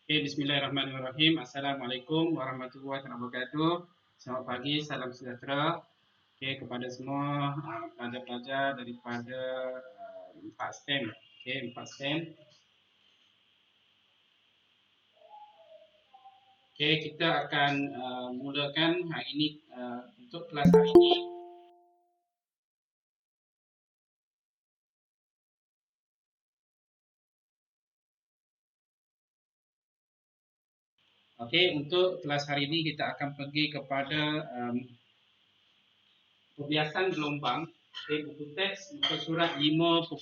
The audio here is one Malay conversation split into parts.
Oke, bismillahirrahmanirrahim. Assalamualaikum warahmatullahi wabarakatuh. Selamat pagi, salam sejahtera. Oke, kepada semua pelajar-pelajar daripada 4 STEM. Oke, 4 STEM. Oke, kita akan mulakan hari ini untuk kelas hari ini. Oke, untuk kelas hari ini kita akan pergi kepada kebiasaan gelombang. Okey, buku teks muka surat 5.4,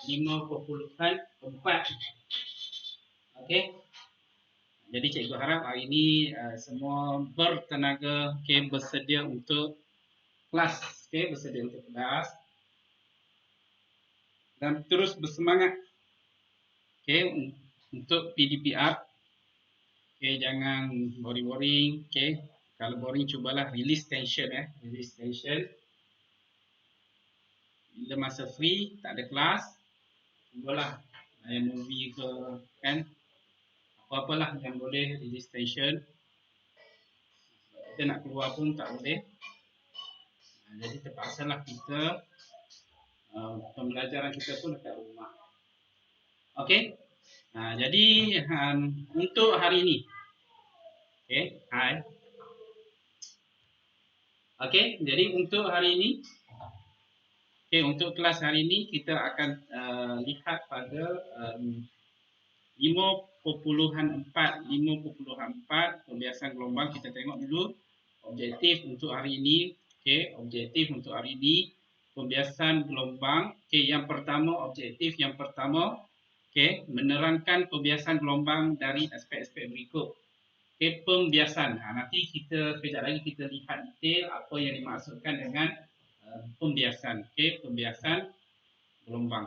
5.4. Okey. Jadi cikgu harap hari ini semua bertenaga, okay, bersedia untuk kelas, okay, bersedia untuk kelas dan terus bersemangat, okay, untuk PDPR. Okay, jangan boring-boring, okay. Kalau boring cubalah release tension, release tension. Bila masa free, tak ada kelas, cubalah main movie ke, kan, apa-apalah yang boleh release tension. Kita nak keluar pun tak boleh. Jadi terpaksalah kita pembelajaran kita pun dekat rumah. Okey. Jadi untuk hari ini. Okey, hai. Okey, jadi untuk hari ini, okey, untuk kelas hari ini kita akan lihat pada 5.4 pembiasan gelombang. Kita tengok dulu objektif untuk hari ini. Okey, objektif untuk hari ini pembiasan gelombang. Okey, yang pertama, objektif yang pertama, okey, menerangkan pembiasan gelombang dari aspek-aspek berikut. Okay, pembiasan. Nanti kita kejap lagi kita lihat detail apa yang dimaksudkan dengan pembiasan. Okay, pembiasan gelombang.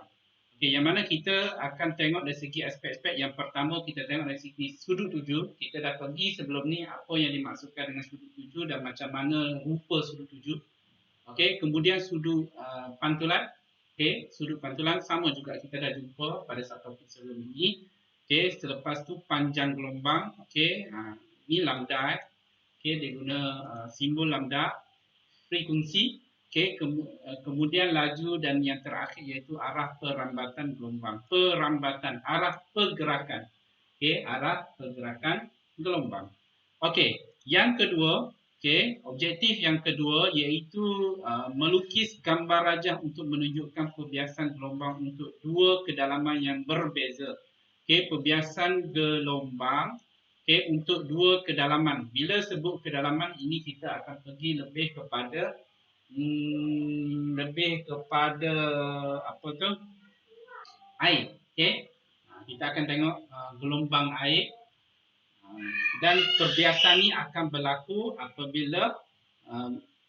Okay, yang mana kita akan tengok dari segi aspek-aspek. Yang pertama kita tengok dari segi sudut tuju. Kita dah pergi sebelum ni apa yang dimaksudkan dengan sudut tuju dan macam mana rupa sudut tuju. Okay, kemudian sudut pantulan. Okay, sudut pantulan sama juga kita dah jumpa pada satu topik sebelum ini. Okay, selepas tu panjang gelombang. Okay, ini lambda. Okay, dia guna simbol lambda. Frekuensi. Okay, kemudian laju dan yang terakhir iaitu arah perambatan gelombang. Perambatan, arah pergerakan. Okay, arah pergerakan gelombang. Okay, yang kedua, okay, objektif yang kedua iaitu melukis gambar rajah untuk menunjukkan pembiasan gelombang untuk dua kedalaman yang berbeza. Okay, pembiasan gelombang, okay, untuk dua kedalaman. Bila sebut kedalaman ini kita akan pergi lebih kepada apa tu? Air. Okay, kita akan tengok gelombang air. Dan perbiasaan ini akan berlaku apabila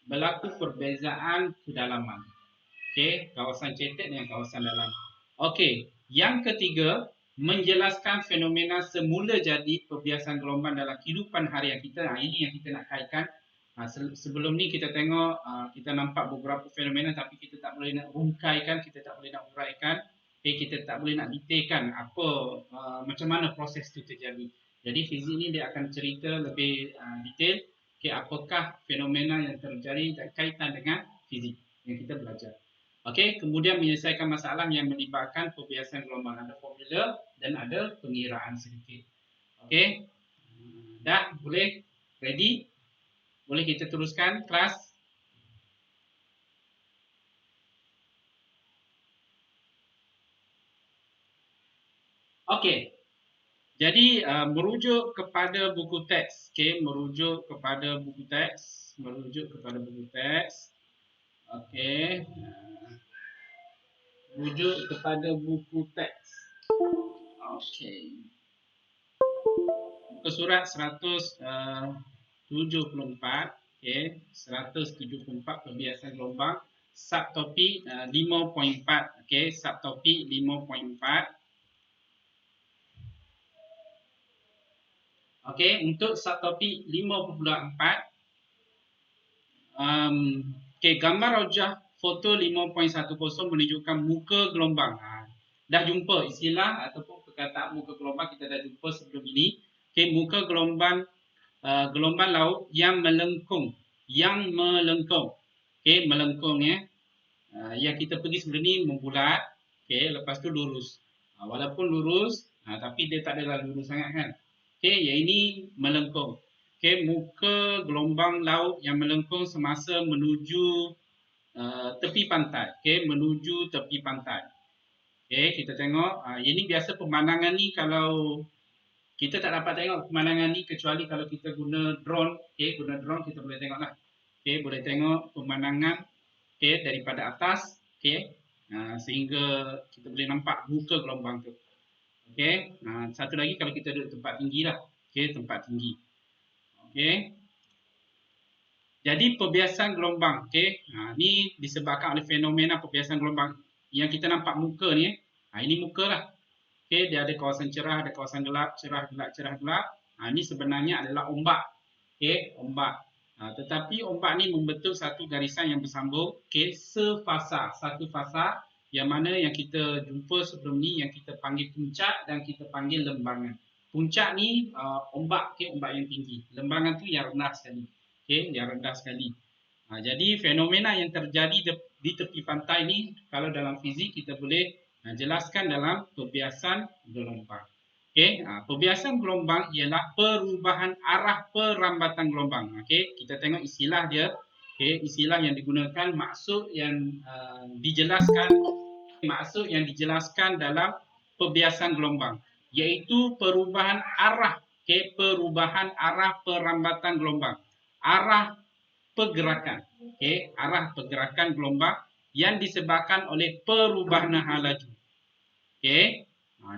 berlaku perbezaan kedalaman. Okey, kawasan cetek dengan kawasan dalam. Okey, yang ketiga, menjelaskan fenomena semula jadi perbiasaan gelombang dalam kehidupan harian kita. Ini yang kita nak kaitkan. Sebelum ni kita tengok, kita nampak beberapa fenomena tapi kita tak boleh nak rungkaikan, kita tak boleh nak uraikan. Okay, kita tak boleh nak detailkan apa macam mana proses itu terjadi. Jadi fizik ni dia akan cerita lebih detail, okay, apakah fenomena yang terjadi dan kaitan dengan fizik yang kita belajar. Okey, kemudian menyelesaikan masalah yang melibatkan pembiasan gelombang. Ada formula dan ada pengiraan sedikit. Okey, dah boleh? Ready? Boleh kita teruskan kelas? Okey. Jadi merujuk kepada buku teks, okey, merujuk kepada buku teks, okey, merujuk kepada buku teks, okey, muka surat 174, okey, 174 pembiasan gelombang, subtopik 5.4, okey, subtopik 5.4. Okey, untuk subtopik 5.4, okey, gambar rajah foto 5.10 menunjukkan muka gelombang. Dah jumpa istilah ataupun perkataan muka gelombang kita dah jumpa sebelum ini. Okey, muka gelombang gelombang laut yang melengkung, okey, melengkung ya. Yang kita pergi sebelum ni membulat, okey, lepas tu lurus. Walaupun lurus, tapi dia tak adalah lurus sangat kan. Okey, yang ini melengkung. Okey, muka gelombang laut yang melengkung semasa menuju tepi pantai. Okey, menuju tepi pantai. Okey, kita tengok. Ini biasa pemandangan ni kalau kita tak dapat tengok pemandangan ni kecuali kalau kita guna drone. Okey, guna drone kita boleh tengok lah. Okey, boleh tengok pemandangan daripada atas. Okey, sehingga kita boleh nampak muka gelombang tu. Okey, satu lagi kalau kita duduk tempat tinggi lah. Okey, tempat tinggi. Okey. Jadi perbiasan gelombang, okey. Ni disebabkan oleh fenomena perbiasan gelombang yang kita nampak muka ni. Ini muka lah. Okey, dia ada kawasan cerah, ada kawasan gelap, cerah gelap, cerah gelap. Ini sebenarnya adalah ombak. Okey, ombak. Tetapi ombak ni membentuk satu garisan yang bersambung, okey, sefasa, satu fasa yang mana yang kita jumpa sebelum ni yang kita panggil puncak dan kita panggil lembangan. Puncak ni ombak, okey, ombak yang tinggi. Lembangan tu yang rendah sekali. Okey, yang rendah sekali. Jadi fenomena yang terjadi di tepi pantai ni kalau dalam fizik kita boleh jelaskan dalam perbiasan gelombang. Okey, perbiasan gelombang ialah perubahan arah perambatan gelombang. Okey, kita tengok istilah dia. Okey, istilah yang digunakan maksud yang dijelaskan dalam perbiasan gelombang iaitu perubahan arah, okey, perubahan arah perambatan gelombang. Arah pergerakan, okey, arah pergerakan gelombang yang disebabkan oleh perubahan hal laju. Okey,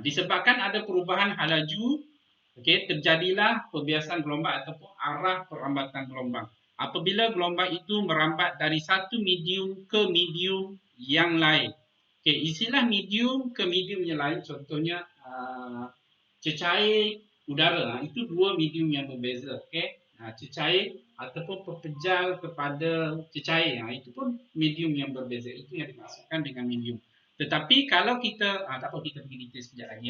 disebabkan ada perubahan hal laju, okey, terjadilah perbiasan gelombang ataupun arah perambatan gelombang. Apabila gelombang itu merambat dari satu medium ke medium yang lain. Okey, istilah medium ke medium yang lain contohnya cecair udara. Itu dua medium yang berbeza, okey. Cecair ataupun pepejal kepada cecair, itu pun medium yang berbeza. Itu yang dimaksudkan dengan medium. Tetapi kalau kita, tak apa, kita pergi detail sekejap lagi.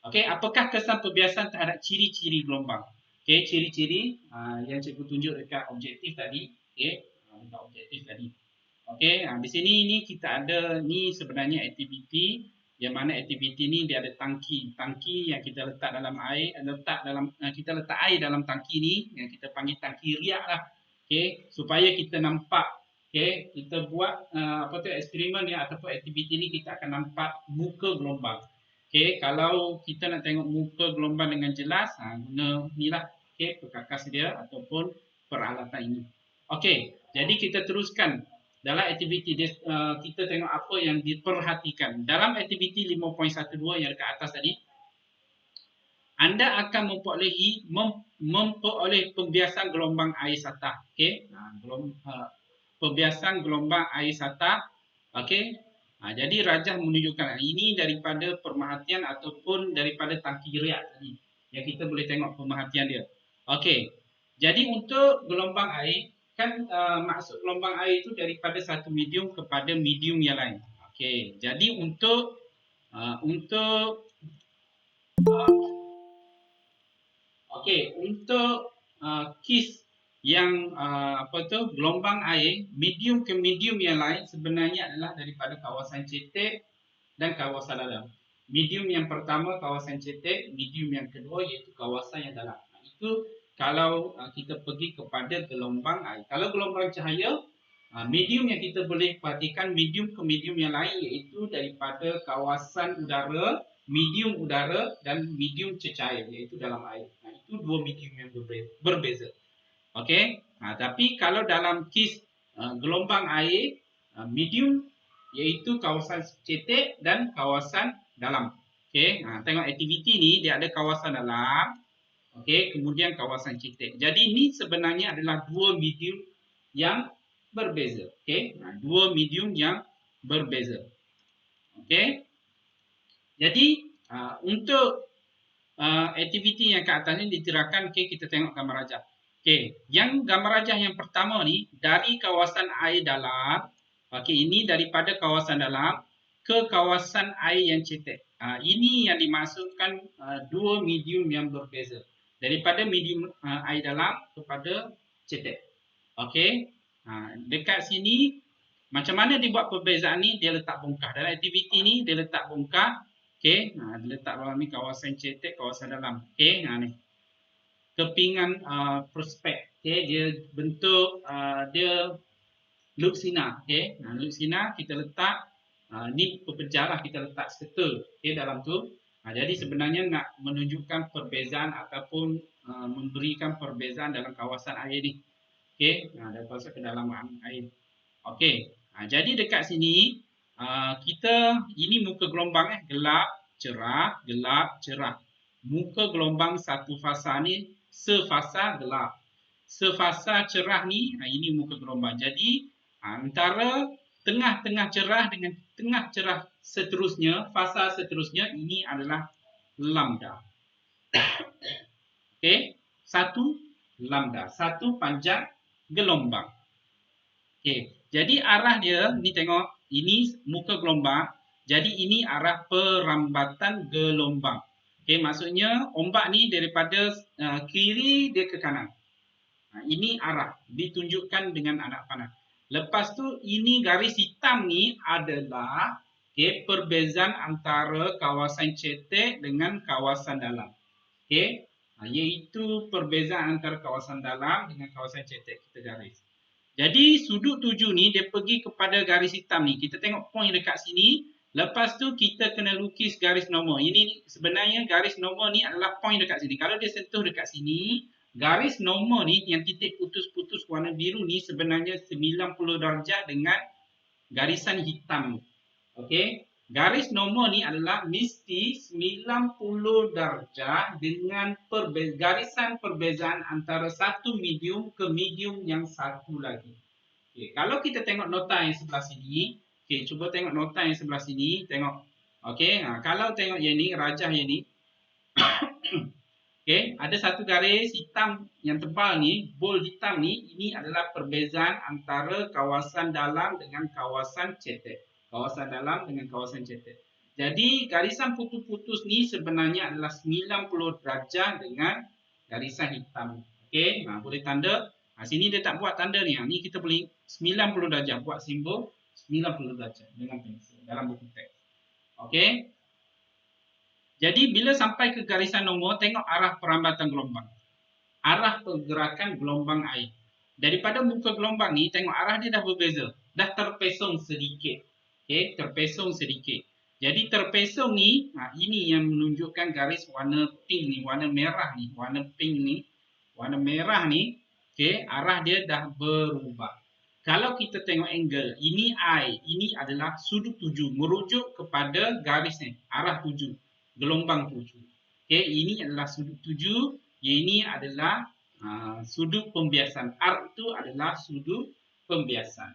Okey, apakah kesan perbiasan terhadap ciri-ciri gelombang? Okey, ciri-ciri yang cikgu tunjuk dekat objektif tadi. Okey, dekat objektif tadi. Okey, di sini ni kita ada ni sebenarnya aktiviti yang mana aktiviti ni dia ada tangki yang kita letak dalam air, kita letak air dalam tangki ni yang kita panggil tangki riak lah. Okey, supaya kita nampak, okey, kita buat eksperimen ni ataupun aktiviti ni kita akan nampak muka gelombang. Okey, kalau kita nak tengok muka gelombang dengan jelas, guna ni lah, okey, perkakas dia ataupun peralatan ini. Okey, jadi kita teruskan. Dalam aktiviti kita tengok apa yang diperhatikan. Dalam aktiviti 5.12 yang dekat atas tadi, anda akan memperoleh pembiasan gelombang air satah. Okey, pembiasan gelombang air satah. Okey, jadi rajah menunjukkan ini daripada pemerhatian ataupun daripada tangki riak tadi yang kita boleh tengok pemerhatian dia. Okey, jadi untuk gelombang air kan maksud gelombang air itu daripada satu medium kepada medium yang lain. Okey, jadi untuk kes yang gelombang air medium ke medium yang lain sebenarnya adalah daripada kawasan cetek dan kawasan dalam. Medium yang pertama kawasan cetek, medium yang kedua iaitu kawasan yang dalam. Itu kalau kita pergi kepada gelombang air. Kalau gelombang cahaya, medium yang kita boleh perhatikan medium ke medium yang lain iaitu daripada kawasan udara, medium udara dan medium cecair iaitu dalam air. Itu dua medium yang berbeza. Okey. Tapi kalau dalam kes gelombang air, medium iaitu kawasan cetek dan kawasan dalam. Okey. Tengok aktiviti ni dia ada kawasan dalam. Okey, kemudian kawasan cetek. Jadi ini sebenarnya adalah dua medium yang berbeza. Okey, dua medium yang berbeza. Okey. Jadi untuk aktiviti yang ke atas ni ditirakan, okey, kita tengok gambar rajah. Okey, yang gambar rajah yang pertama ni dari kawasan air dalam. Okey, ini daripada kawasan dalam ke kawasan air yang cetek. ini yang dimaksudkan dua medium yang berbeza. Daripada medium air dalam kepada cetek. Okey. Dekat sini, macam mana dia buat perbezaan ni? Dia letak bongkah. Dalam aktiviti ni, dia letak bongkah. Okey. Dia letak dalam ni kawasan cetek, kawasan dalam. Okey. Ni. Kepingan prospek. Okey. Dia bentuk, dia loop sinar. Okey. Loop sinar kita letak. Ni pepecah lah, kita letak circle dalam tu. Jadi sebenarnya nak menunjukkan perbezaan ataupun memberikan perbezaan dalam kawasan air ni. Okey, dan masuk ke dalam air. Okey, jadi dekat sini kita, ini muka gelombang gelap, cerah, gelap, cerah. Muka gelombang satu fasa ni sefasa gelap. Sefasa cerah ni, ini muka gelombang. Jadi antara tengah-tengah cerah dengan tengah cerah seterusnya, fasa seterusnya, ini adalah lambda. Okey, satu lambda, satu panjang gelombang. Okey, jadi arah dia, ni tengok, ini muka gelombang, jadi ini arah perambatan gelombang. Okey, maksudnya ombak ni daripada kiri dia ke kanan. Ini arah, ditunjukkan dengan anak panah. Lepas tu ini garis hitam ni adalah perbezaan antara kawasan cetek dengan kawasan dalam. Okey, iaitu perbezaan antara kawasan dalam dengan kawasan cetek, kita garis. Jadi sudut tuju ni dia pergi kepada garis hitam ni. Kita tengok point dekat sini. Lepas tu kita kena lukis garis nombor. Ini sebenarnya garis nombor ni adalah point dekat sini. Kalau dia sentuh dekat sini, garis nombor ni yang titik putus-putus warna biru ni sebenarnya 90 darjah dengan garisan hitam. Okey. Garis nombor ni adalah mesti 90 darjah dengan garisan perbezaan antara satu medium ke medium yang satu lagi. Okay. Kalau kita tengok nota yang sebelah sini, okay, cuba tengok nota yang sebelah sini, tengok. Okay. Kalau tengok yang ni, rajah yang ni, okay, ada satu garis hitam yang tebal ni, bold hitam ni, ini adalah perbezaan antara kawasan dalam dengan kawasan cetek. Kawasan dalam dengan kawasan cetek. Jadi garisan putus-putus ni sebenarnya adalah 90 darjah dengan garisan hitam. Okey, boleh tanda. Sini dia tak buat tanda ni. Ni kita boleh 90 darjah, buat simbol 90 darjah dengan pensel dalam buku teks. Okey. Jadi bila sampai ke garisan nombor, tengok arah perambatan gelombang. Arah pergerakan gelombang air. Daripada muka gelombang ni, tengok arah dia dah berbeza. Dah terpesong sedikit. Okay, terpesong sedikit. Jadi terpesong ni, ini yang menunjukkan garis warna pink ni, warna merah ni, warna pink ni, warna merah ni, okay, arah dia dah berubah. Kalau kita tengok angle, ini I, ini adalah sudut tuju, merujuk kepada garis ni, arah tuju, gelombang tuju. Okay, ini adalah sudut tuju, ini adalah sudut pembiasan. R itu adalah sudut pembiasan.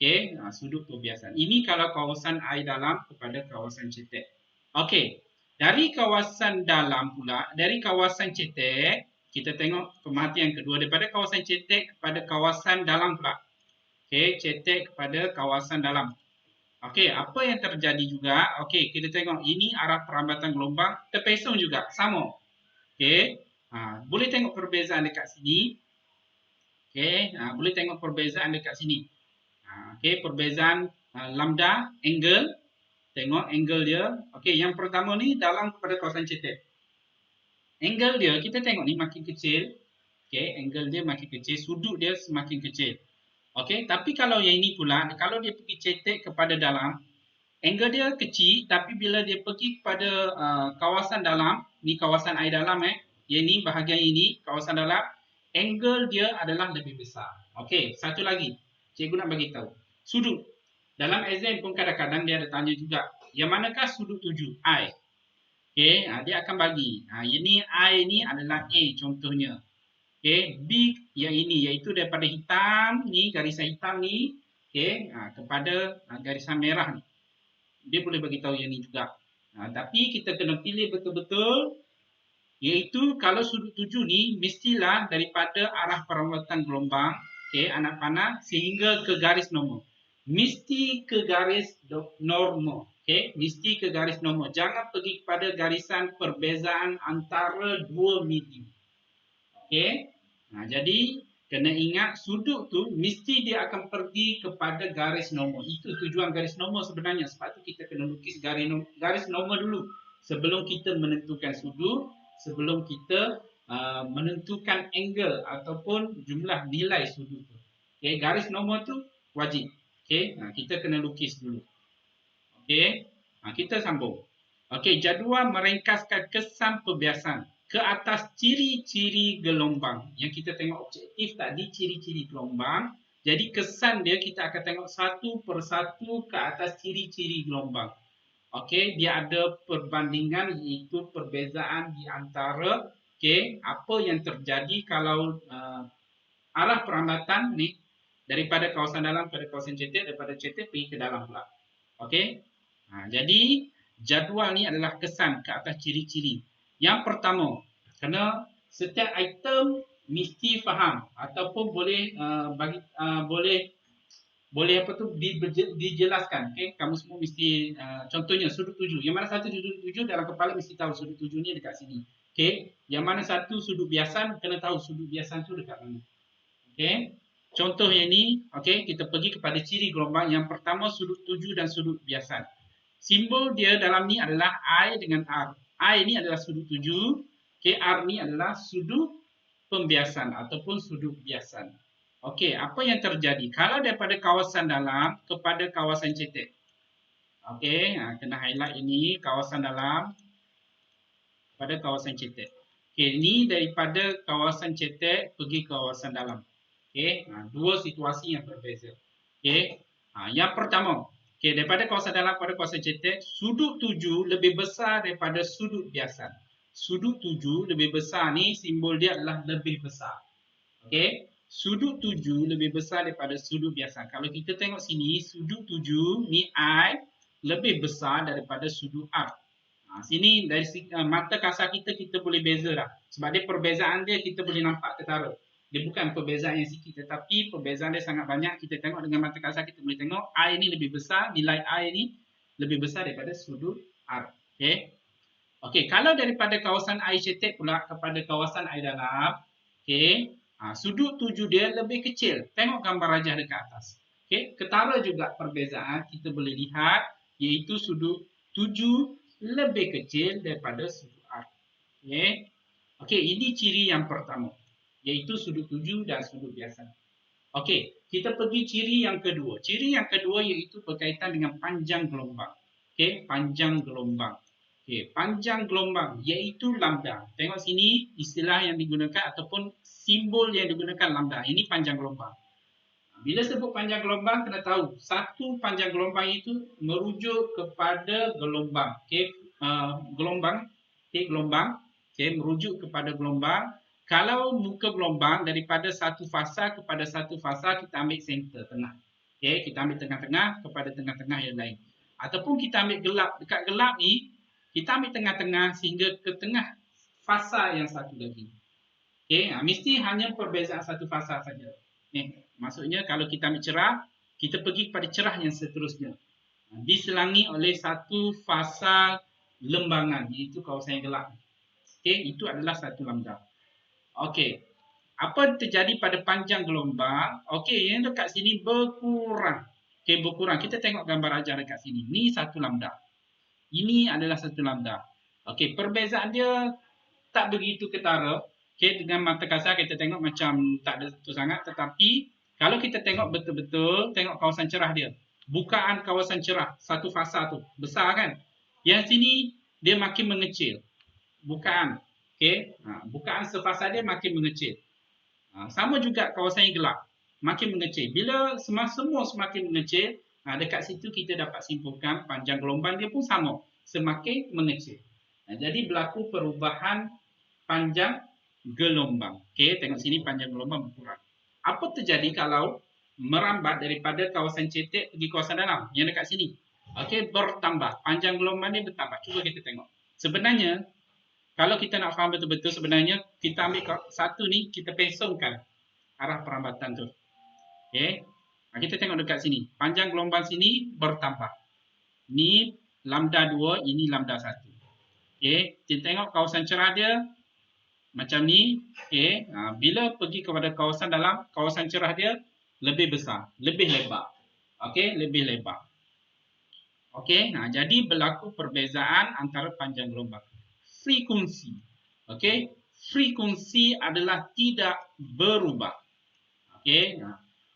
Okey, sudut pembiasan. Ini kalau kawasan air dalam kepada kawasan cetek. Okey, dari kawasan dalam pula, dari kawasan cetek, kita tengok pemerhatian kedua daripada kawasan cetek kepada kawasan dalam pula. Okey, cetek kepada kawasan dalam. Okey, apa yang terjadi juga? Okey, kita tengok ini arah perambatan gelombang terpesong juga, sama. Okey, boleh tengok perbezaan dekat sini. Okey, boleh tengok perbezaan dekat sini. Okey, perbezaan lambda, angle. Tengok angle dia. Okey, yang pertama ni dalam kepada kawasan cetek. Angle dia, kita tengok ni makin kecil. Okey, angle dia makin kecil. Sudut dia semakin kecil. Okey, tapi kalau yang ini pula, kalau dia pergi cetek kepada dalam, angle dia kecil. Tapi bila dia pergi kepada kawasan dalam, ni kawasan air dalam yang ni, bahagian ini, kawasan dalam, angle dia adalah lebih besar. Okey, satu lagi. Cikgu nak bagi tahu. Sudut. Dalam exam pun kadang-kadang dia ada tanya juga. Yang manakah sudut tuju? I. Okey, dia akan bagi. Ini I ni adalah A contohnya. Okey, B yang ini iaitu daripada hitam ni, garisan hitam ni, okey, kepada garisan merah ni. Dia boleh bagi tahu yang ni juga. Tapi kita kena pilih betul-betul, iaitu kalau sudut tuju ni mestilah daripada arah perambatan gelombang, okey, anak panah sehingga ke garis normal. Mesti ke garis normal. Okey, mesti ke garis normal. Jangan pergi kepada garisan perbezaan antara dua medium. Okey. Jadi kena ingat sudut tu mesti dia akan pergi kepada garis normal. Itu tujuan garis normal sebenarnya. Sebab tu kita kena lukis garis normal dulu sebelum kita menentukan sudut, sebelum kita menentukan angle ataupun jumlah nilai sudut tu. Okey, garis normal tu wajib. Okey, kita kena lukis dulu. Okey, kita sambung. Okey, jadual meringkaskan kesan perbiasan ke atas ciri-ciri gelombang. Yang kita tengok objektif tadi, ciri-ciri gelombang. Jadi kesan dia kita akan tengok satu persatu ke atas ciri-ciri gelombang. Okey, dia ada perbandingan iaitu perbezaan di antara apa yang terjadi kalau arah perambatan ni daripada kawasan dalam pada kawasan cetek, daripada cetek pergi ke dalam pula. Okey. Jadi jadual ni adalah kesan ke atas ciri-ciri. Yang pertama, kena setiap item mesti faham ataupun boleh boleh apa tu dijelaskan. Okey, kamu semua mesti contohnya sudut tuju. Yang mana satu sudut tuju dalam kepala mesti tahu sudut tuju ni dekat sini. Okey, yang mana satu sudut biasan kena tahu sudut biasan tu dekat mana. Okey. Contoh yang ni, okey, kita pergi kepada ciri gelombang. Yang pertama sudut tuju dan sudut biasan. Simbol dia dalam ni adalah I dengan R. I ni adalah sudut tuju, R ni adalah sudut pembiasan ataupun sudut biasan. Okey, apa yang terjadi kalau daripada kawasan dalam kepada kawasan cetek? Okey, kena highlight ini kawasan dalam pada kawasan cetek. Okey, ini daripada kawasan cetek pergi ke kawasan dalam. Okey, dua situasi yang berbeza. Okey, yang pertama, okey, daripada kawasan dalam pada kawasan cetek, sudut tuju lebih besar daripada sudut biasan. Sudut tuju lebih besar ni simbol dia adalah lebih besar. Okey, sudut tuju lebih besar daripada sudut biasan. Kalau kita tengok sini, sudut tuju ni I lebih besar daripada sudut R. Sini dari mata kasar kita boleh beza dah. Sebab dia perbezaan dia kita boleh nampak ketara. Dia bukan perbezaan yang sikit tetapi perbezaan dia sangat banyak. Kita tengok dengan mata kasar kita boleh tengok I ni lebih besar, nilai I ni lebih besar daripada sudut R. Okey. Okey, kalau daripada kawasan I cetek pula kepada kawasan I dalam, okey, sudut tuju dia lebih kecil. Tengok gambar rajah dekat atas. Okey, ketara juga perbezaan kita boleh lihat iaitu sudut tuju lebih kecil daripada sudut R. Okey. Okey, ini ciri yang pertama, iaitu sudut tuju dan sudut biasan. Okey, kita pergi ciri yang kedua. Ciri yang kedua iaitu berkaitan dengan panjang gelombang. Okey, panjang gelombang. Okey, panjang gelombang iaitu lambda. Tengok sini istilah yang digunakan ataupun simbol yang digunakan lambda. Ini panjang gelombang. Bila sebut panjang gelombang, kena tahu satu panjang gelombang itu merujuk kepada gelombang. Okey, gelombang. Okey, gelombang. Okey, merujuk kepada gelombang. Kalau muka gelombang daripada satu fasa kepada satu fasa, kita ambil center tengah. Okey, kita ambil tengah-tengah kepada tengah-tengah yang lain. Ataupun kita ambil gelap. Dekat gelap ni, kita ambil tengah-tengah sehingga ke tengah fasa yang satu lagi. Okey, mesti hanya perbezaan satu fasa saja. Maksudnya kalau kita ambil cerah, kita pergi kepada cerah yang seterusnya. Diselangi oleh satu fasa lembangan, iaitu kawasan yang gelap. Okey, itu adalah satu lambda. Okey, apa terjadi pada panjang gelombang? Okey, yang dekat sini berkurang. Okey, berkurang. Kita tengok gambar ajar dekat sini. Ini satu lambda. Ini adalah satu lambda. Okey, perbezaan dia tak begitu ketara. Okey, dengan mata kasar kita tengok macam tak ada tu sangat. Tetapi kalau kita tengok betul-betul, tengok kawasan cerah dia. Bukaan kawasan cerah, satu fasa tu. Besar kan? Yang sini dia makin mengecil. Bukaan. Okey, bukaan sefasa dia makin mengecil. Sama juga kawasan yang gelap. Makin mengecil. Bila semua semakin mengecil, dekat situ kita dapat simpulkan panjang gelombang dia pun sama. Semakin mengecil. Jadi berlaku perubahan panjang gelombang. Okey, tengok sini panjang gelombang berkurang. Apa terjadi kalau merambat daripada kawasan cetek pergi kawasan dalam? Yang dekat sini. Okey, bertambah. Panjang gelombang ni bertambah. Cuba kita tengok. Sebenarnya, kalau kita nak faham betul-betul, sebenarnya kita ambil satu ni, kita pesongkan arah perambatan tu. Okey. Kita tengok dekat sini. Panjang gelombang sini bertambah. Ni lambda 2, ini lambda 1. Okey, kita tengok kawasan cerah dia macam ni. Okey, bila pergi kepada kawasan dalam, kawasan cerah dia lebih besar, lebih lebar. Okey, lebih lebar. Okey, jadi berlaku perbezaan antara panjang gelombang. Frekuensi. Okey, frekuensi adalah tidak berubah. Okey,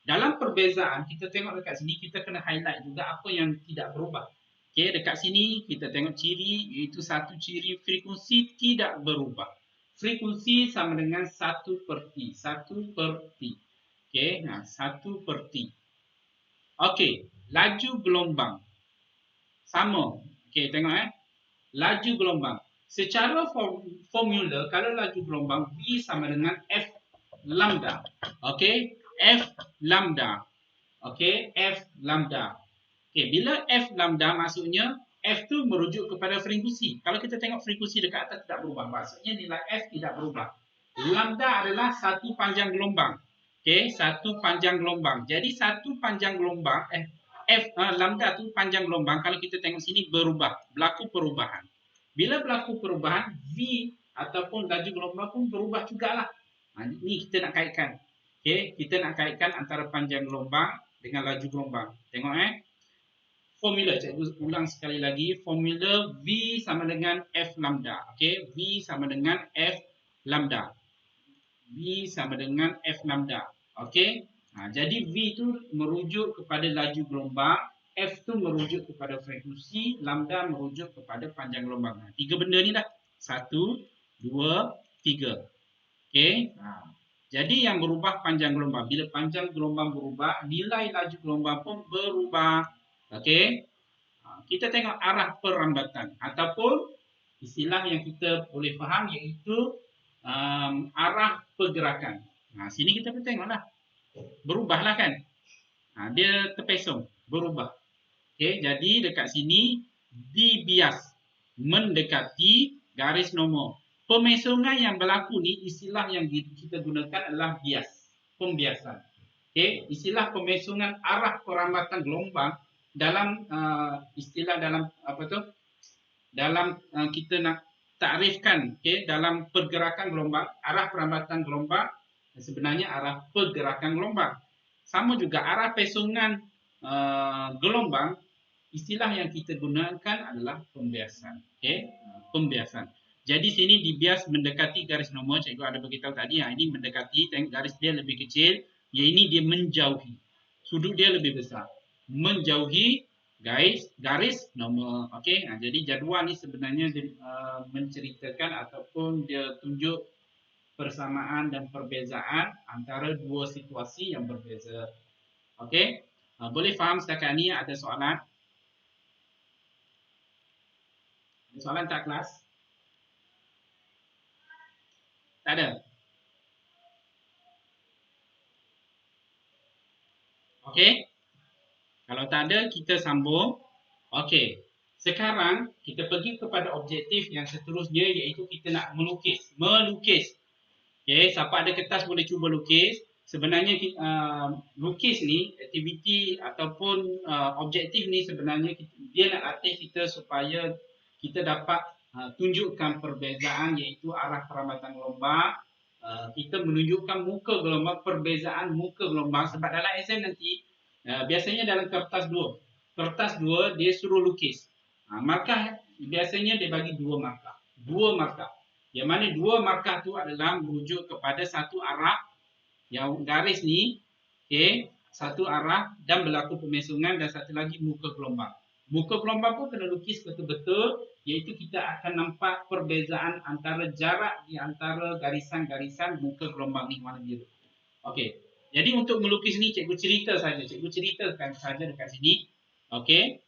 dalam perbezaan kita tengok dekat sini, kita kena highlight juga apa yang tidak berubah. Okey, dekat sini kita tengok ciri, iaitu satu ciri frekuensi tidak berubah. Frekuensi sama dengan 1/T. 1/T. Okey, 1/T. Okey, laju gelombang. Sama. Okey, tengok laju gelombang. Secara formula, kalau laju gelombang V sama dengan F lambda. Okey, F lambda. Okey, F lambda. Okey, bila F lambda maksudnya F tu merujuk kepada frekuensi. Kalau kita tengok frekuensi dekat atas tidak berubah, maksudnya nilai F tidak berubah. Lambda adalah satu panjang gelombang. Okey, satu panjang gelombang. Jadi satu panjang gelombang lambda tu panjang gelombang, kalau kita tengok sini berubah, berlaku perubahan. Bila berlaku perubahan, V ataupun laju gelombang pun berubah jugalah. Ini kita nak kaitkan. Okey, kita nak kaitkan antara panjang gelombang dengan laju gelombang. Tengok formula, cikgu ulang sekali lagi. Formula V sama dengan F lambda. Okey, V sama dengan F lambda. V sama dengan F lambda. Okey. Jadi V itu merujuk kepada laju gelombang, F tu merujuk kepada frekuensi, lambda merujuk kepada panjang gelombang. Tiga benda ni dah. 1, 2, 3. Okey. Jadi yang berubah panjang gelombang. Bila panjang gelombang berubah, nilai laju gelombang pun berubah. Okey. Kita tengok arah perambatan ataupun istilah yang kita boleh faham iaitu arah pergerakan. Sini kita pun tengoklah. Berubahlah kan. Dia terpesong, berubah. Okey, jadi dekat sini dibias mendekati garis normal. Pemesongan yang berlaku ni, istilah yang kita gunakan adalah bias, pembiasan. Okey, istilah pemesongan arah perambatan gelombang dalam istilah dalam apa tu? Dalam kita nak takrifkan, okey, dalam pergerakan gelombang, arah perambatan gelombang sebenarnya arah pergerakan gelombang. Sama juga arah pesongan gelombang, istilah yang kita gunakan adalah pembiasan. Okey, pembiasan. Jadi sini dibias mendekati garis normal, cikgu ada beritahu tadi, ini mendekati, tengok garis dia lebih kecil, yang ini dia menjauhi. Sudut dia lebih besar. Menjauhi garis normal. Okey, jadi jadual ni sebenarnya menceritakan ataupun dia tunjuk persamaan dan perbezaan antara dua situasi yang berbeza. Okey, boleh faham setakat ni? Ada soalan? Ada soalan tak kelas? Tak ada? Okey, kalau tak ada kita sambung. Okey, sekarang kita pergi kepada objektif yang seterusnya, iaitu kita nak melukis. Okey, siapa ada kertas boleh cuba lukis. Sebenarnya lukis ni, aktiviti ataupun objektif ni sebenarnya dia nak latih kita supaya kita dapat tunjukkan perbezaan, iaitu arah perambatan gelombang. Kita menunjukkan muka gelombang, perbezaan muka gelombang. Sebab dalam exam nanti, biasanya dalam kertas 2 dia suruh lukis. Markah biasanya dia bagi 2 markah. 2 markah. Yang mana 2 markah tu adalah merujuk kepada satu arah, yang garis ni, okey, satu arah dan berlaku pemesongan, dan satu lagi muka gelombang. Muka gelombang pun kena lukis betul-betul, iaitu kita akan nampak perbezaan antara jarak di antara garisan-garisan muka gelombang ni warna biru. Okey. Jadi untuk melukis ni cikgu cerita saja. Cikgu ceritakan saja dekat sini. Okey.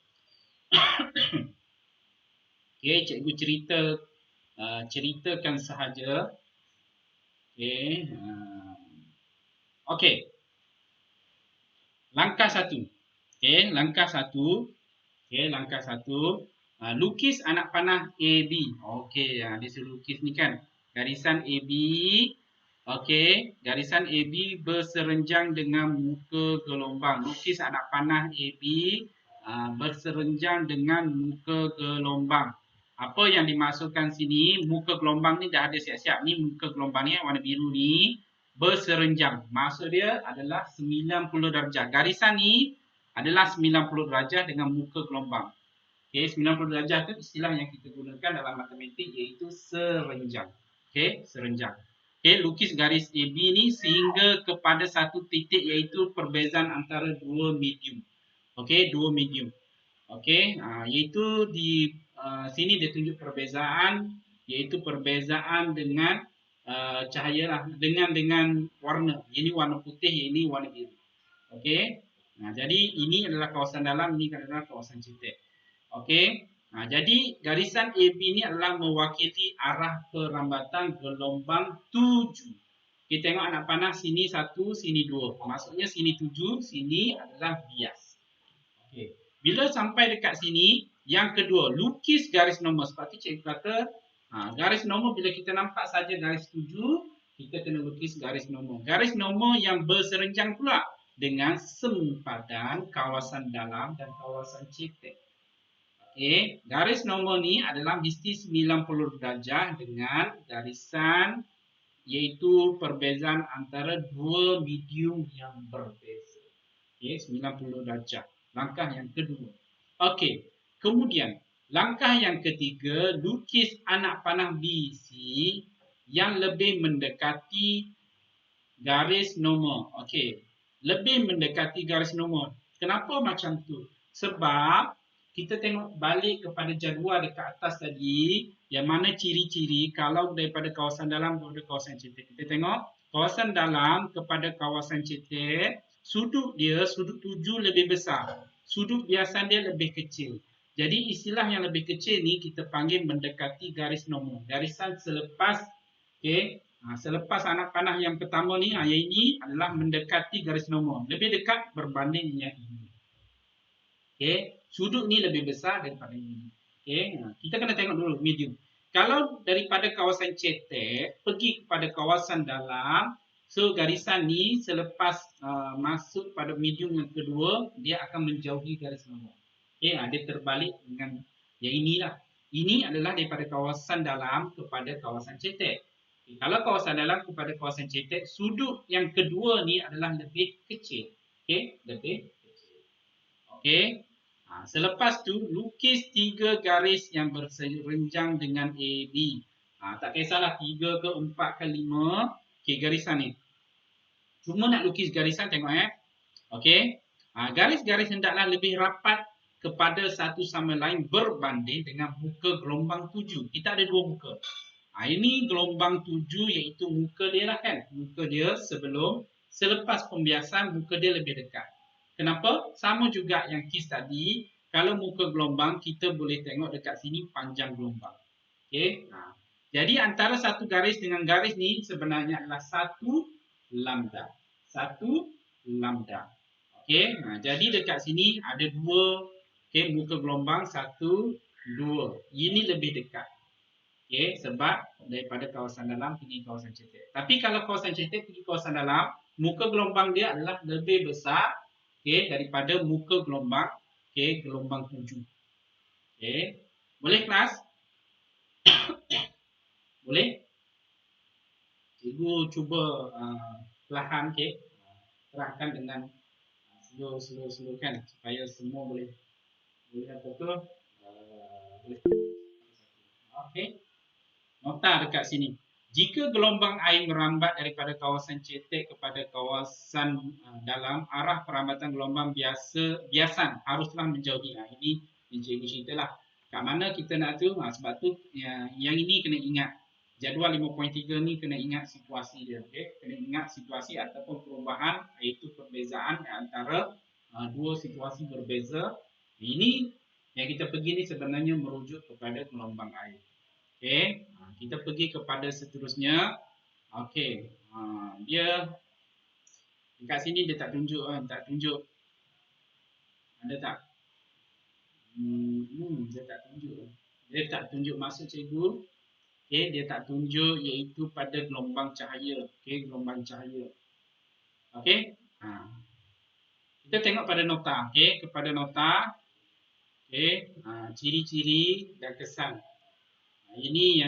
Okey, cikgu ceritakan sahaja. Okey. Okey. Langkah 1. Okey, langkah 1. Okey, langkah 1. Lukis anak panah AB. Okey, dia suruh lukis ni kan. Garisan AB. Okey, garisan AB berserenjang dengan muka gelombang. Lukis anak panah AB berserenjang dengan muka gelombang. Apa yang dimaksudkan sini, muka gelombang ni dah ada siap-siap. Ni muka gelombang ni warna biru ni berserenjang. Maksud dia adalah 90 darjah. Garisan ni adalah 90 darjah dengan muka gelombang. Okey, 90 darjah tu istilah yang kita gunakan dalam matematik iaitu serenjang. Okey, serenjang. Okey, lukis garis AB ni sehingga kepada satu titik iaitu perbezaan antara dua medium. Okey, dua medium. Okey, iaitu di sini dia tunjuk perbezaan, iaitu perbezaan dengan cahaya lah, dengan warna. Ini warna putih, ini warna biru. Okey, jadi ini adalah kawasan dalam, ini adalah kawasan cetek. Okey, jadi garisan AB ini adalah mewakili arah perambatan gelombang 7. Kita tengok anak panah sini 1, sini 2. Maksudnya sini 7, sini adalah bias. Okey. Bila sampai dekat sini, yang kedua, lukis garis nombor. Seperti cikgu kata, garis nombor bila kita nampak saja garis 7, kita kena lukis garis nombor. Garis nombor yang berserenjang pula dengan sempadan kawasan dalam dan kawasan cetek. Okey, garis nombor ni adalah mesti 90 darjah dengan garisan iaitu perbezaan antara dua medium yang berbeza. Okey, 90 darjah. Langkah yang kedua. Okey, kemudian langkah yang ketiga, lukis anak panah BC yang lebih mendekati garis nombor. Okey, lebih mendekati garis nombor. Kenapa macam tu? Sebab kita tengok balik kepada jadual dekat atas tadi, yang mana ciri-ciri kalau daripada kawasan dalam kepada kawasan cetek. Kita tengok kawasan dalam kepada kawasan cetek, sudut dia, sudut 7 lebih besar. Sudut biasan dia lebih kecil. Jadi istilah yang lebih kecil ni kita panggil mendekati garis nombor. Garisan selepas, okey, selepas anak panah yang pertama ni, yang ini adalah mendekati garis nombor. Lebih dekat berbanding yang ini. Okey, sudut ni lebih besar daripada ini. Okey, kita kena tengok dulu medium. Kalau daripada kawasan cetek pergi kepada kawasan dalam, so garisan ni selepas masuk pada medium yang kedua, dia akan menjauhi garis nombor. Okey, dia terbalik dengan yang inilah. Ini adalah daripada kawasan dalam kepada kawasan cetek. Okay, kalau kawasan dalam kepada kawasan cetek, sudut yang kedua ni adalah lebih kecil. Okey, lebih kecil. Okey. Selepas tu lukis 3 garis yang berserenjang dengan AB. Tak kisahlah 3 ke 4 ke 5. Okey, garisan ni. Cuma nak lukis garisan, tengok Okey. Garis-garis hendaklah lebih rapat kepada satu sama lain berbanding dengan muka gelombang 7. Kita ada dua muka. Ini gelombang 7 iaitu muka dia lah kan. Muka dia selepas pembiasan muka dia lebih dekat. Kenapa? Sama juga yang kes tadi. Kalau muka gelombang, kita boleh tengok dekat sini panjang gelombang. Okey. Jadi antara satu garis dengan garis ni sebenarnya adalah 1 lambda. 1 lambda. Okey. Jadi dekat sini ada 2 muka gelombang 1, 2. Ini lebih dekat. Okey, sebab daripada kawasan dalam pergi kawasan cetek. Tapi kalau kawasan cetek pergi kawasan dalam, muka gelombang dia adalah lebih besar daripada muka gelombang gelombang 7. Boleh kelas? Boleh? Cikgu cuba perlahan terangkan dengan slow kan supaya semua boleh apa tu boleh. Okey. Nota dekat sini. Jika gelombang air merambat daripada kawasan cetek kepada kawasan dalam, arah perambatan gelombang biasan haruslah menjauhi. Ini cikgu ceritalah. Kat mana kita nak tu? Sebab tu yang ini kena ingat. Jadual 5.3 ni kena ingat situasi dia. Kena ingat situasi ataupun perubahan, iaitu perbezaan antara dua situasi berbeza. Ini yang kita pergi ni sebenarnya merujuk kepada gelombang air. Okey, kita pergi kepada seterusnya. Okey, dia dekat sini dia tak tunjuk ada tak? Dia tak tunjuk maksud cikgu. Okey, dia tak tunjuk iaitu pada gelombang cahaya. Okey, gelombang cahaya. Okey, kita tengok pada nota. Okey, kepada nota Okey, ciri-ciri dan kesan. Ini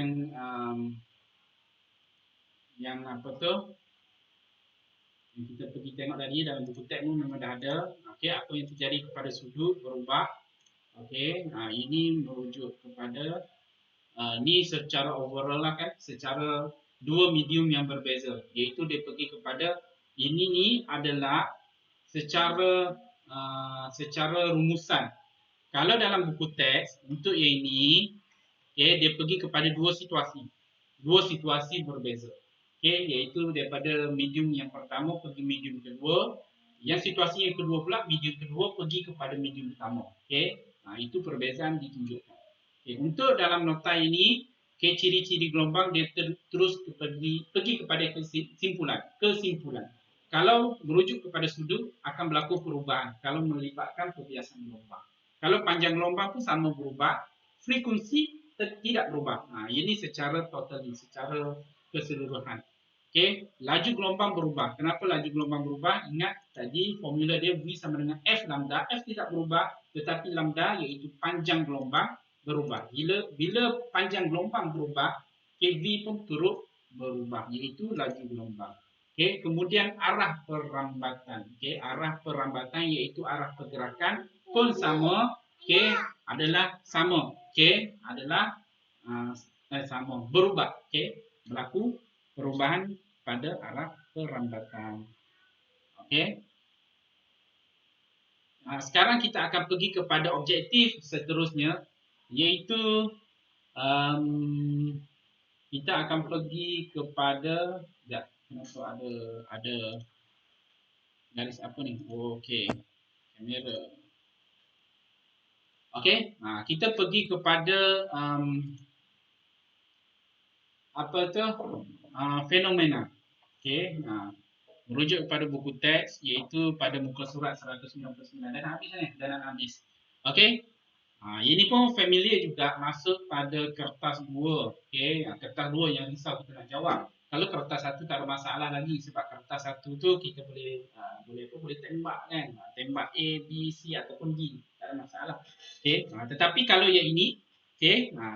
yang apa tu? Yang kita pergi tengok tadi dalam buku teks pun memang dah ada. Okey, apa yang terjadi kepada sudut berubah. Okey, ini merujuk kepada ni secara overall lah kan, secara dua medium yang berbeza. Iaitu dia pergi kepada ini ni adalah secara rumusan. Kalau dalam buku teks untuk yang ini, dia pergi kepada dua situasi berbeza. Iaitu daripada medium yang pertama pergi medium kedua, yang situasi yang kedua pula medium kedua pergi kepada medium pertama. Itu perbezaan ditunjukkan. Untuk dalam nota ini, ciri-ciri gelombang dia terus pergi kepada kesimpulan. Kalau merujuk kepada sudut, akan berlaku perubahan kalau melibatkan perbiasaan gelombang. Kalau panjang gelombang pun sama berubah, frekuensi tidak berubah. Ini secara total, secara keseluruhan. Laju gelombang berubah. Kenapa laju gelombang berubah? Ingat tadi formula dia V sama dengan F lambda. F tidak berubah, tetapi lambda iaitu panjang gelombang berubah. Bila panjang gelombang berubah, V pun turut berubah, iaitu laju gelombang. Kemudian arah perambatan. Arah perambatan iaitu arah pergerakan pun sama. Adalah sama. Adalah sama, berubah. Berlaku perubahan pada arah perambatan. Sekarang kita akan pergi kepada objektif seterusnya, iaitu kita akan pergi kepada kenapa ada garis apa ni? Kamera. Kita pergi kepada fenomena. Merujuk kepada buku teks, iaitu pada muka surat 199. Dan habis. Ini pun familiar juga, masuk pada kertas 2. Kertas 2 yang risau kita nak jawab. Kalau kertas 1 tak ada masalah lagi, sebab kertas 1 tu kita boleh tembak kan. Tembak A, B, C ataupun D. Tak ada masalah. Tetapi kalau yang ini,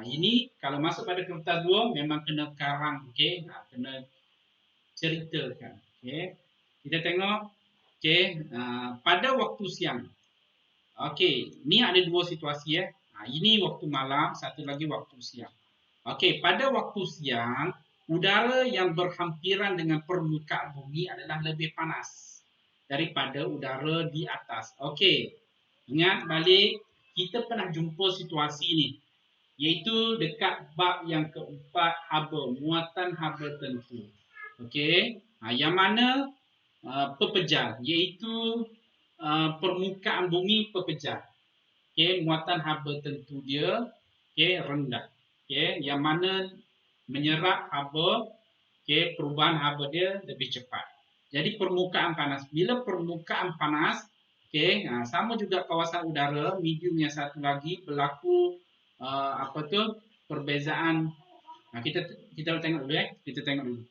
ini kalau masuk pada kertas 2 memang kena karang, kena ceritakan. Kita tengok, pada waktu siang. Ni ada dua situasi ini waktu malam, satu lagi waktu siang. Pada waktu siang, udara yang berhampiran dengan permukaan bumi adalah lebih panas daripada udara di atas. Ingat balik, kita pernah jumpa situasi ini, iaitu dekat bab yang keempat, haba, muatan haba tentu. Yang mana pepejal, iaitu permukaan bumi pepejal. Muatan haba tentu dia rendah. Yang mana menyerap haba, perubahan haba dia lebih cepat. Jadi permukaan panas. Bila permukaan panas, sama juga kawasan udara, medium yang satu lagi berlaku perbezaan. Kita tengok dulu Kita tengok dulu.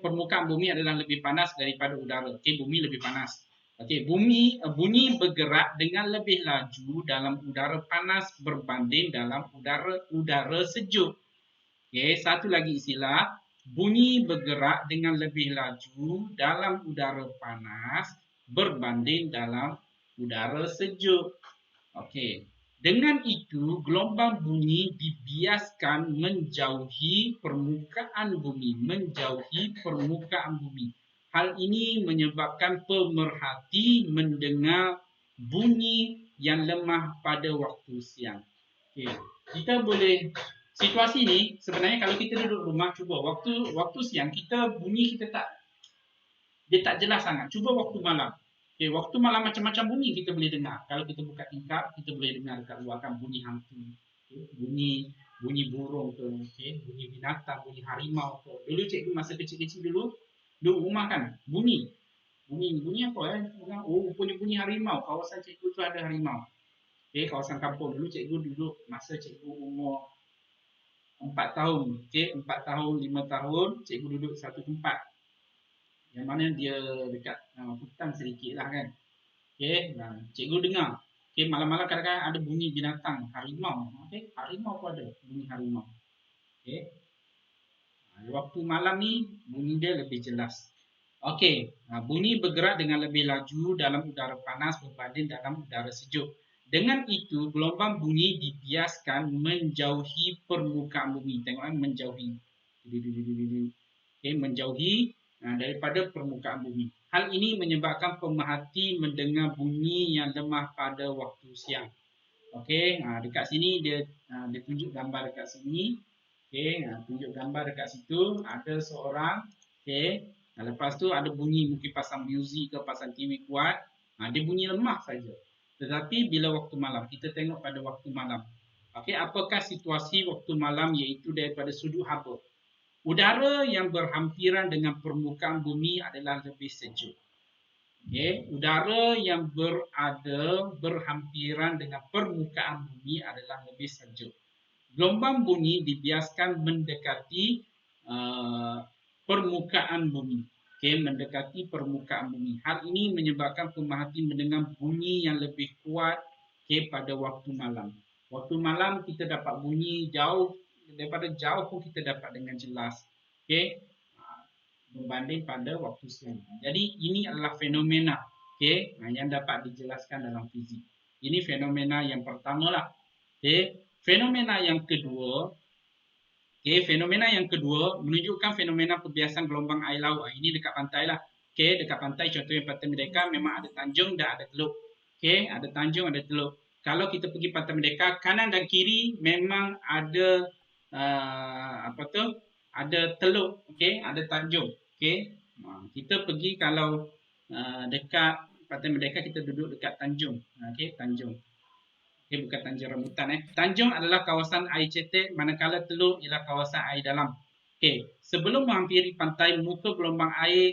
Permukaan bumi adalah lebih panas daripada udara. Bumi lebih panas. Bunyi bergerak dengan lebih laju dalam udara panas berbanding dalam udara sejuk. Satu lagi istilah, bunyi bergerak dengan lebih laju dalam udara panas berbanding dalam udara sejuk. Dengan itu, gelombang bunyi dibiaskan menjauhi permukaan bumi. Hal ini menyebabkan pemerhati mendengar bunyi yang lemah pada waktu siang. Kita boleh, situasi ni sebenarnya kalau kita duduk rumah, cuba waktu siang bunyi kita tak jelas sangat. Cuba waktu malam. Waktu malam macam-macam bunyi kita boleh dengar. Kalau kita buka tingkap, kita boleh dengar dekat luar kan bunyi hantu, bunyi burung ke, bunyi binatang, bunyi harimau ke. Dulu cikgu masa kecil-kecil dulu rumah kan, bunyi apa bunyi harimau. Kawasan cikgu tu ada harimau. Kawasan kampung. Dulu cikgu duduk masa cikgu umur 4 tahun. 4 tahun, 5 tahun, cikgu duduk satu tempat, yang mana dia dekat hutan sedikit lah kan. Cikgu dengar. Okey, malam-malam kadang-kadang ada bunyi binatang, harimau. Okey, harimau pun ada bunyi harimau. Okey. Waktu malam ni bunyi dia lebih jelas. Okey, bunyi bergerak dengan lebih laju dalam udara panas berbanding dalam udara sejuk. Dengan itu, gelombang bunyi dibiaskan menjauhi permukaan bumi. Tengok menjauhi. Okey, menjauhi daripada permukaan bumi. Hal ini menyebabkan pemerhati mendengar bunyi yang lemah pada waktu siang. Okey, dekat sini dia tunjuk gambar dekat sini. Okey, tunjuk gambar dekat situ ada seorang. Okey, lepas tu ada bunyi mungkin pasang muzik ke pasang TV kuat. Dia bunyi lemah saja. Tetapi bila waktu malam, kita tengok pada waktu malam. Okey, apakah situasi waktu malam iaitu daripada sudut haba. Udara yang berhampiran dengan permukaan bumi adalah lebih sejuk. Okay. Udara yang berhampiran dengan permukaan bumi adalah lebih sejuk. Gelombang bunyi dibiaskan mendekati permukaan bumi. Okay, mendekati permukaan bumi. Hal ini menyebabkan pemerhati mendengar bunyi yang lebih kuat pada waktu malam. Waktu malam kita dapat bunyi jauh, daripada jauh pun kita dapat dengan jelas. Okay. Berbanding pada waktu siang. Jadi ini adalah fenomena yang dapat dijelaskan dalam fizik. Ini fenomena yang pertama lah. Fenomena yang kedua, fenomena yang kedua menunjukkan fenomena perbiasan gelombang air laut. Ini dekat pantai lah. Dekat pantai contohnya Pantai Merdeka memang ada tanjung dan ada teluk. Ada tanjung ada teluk. Kalau kita pergi Pantai Merdeka, kanan dan kiri memang ada ada teluk, ada tanjung. Kita pergi kalau dekat Pantai Merdeka kita duduk dekat tanjung. Tanjung. Bukan tanjung rambutan. Tanjung adalah kawasan air cetek, manakala teluk ialah kawasan air dalam. Sebelum menghampiri pantai, muka gelombang air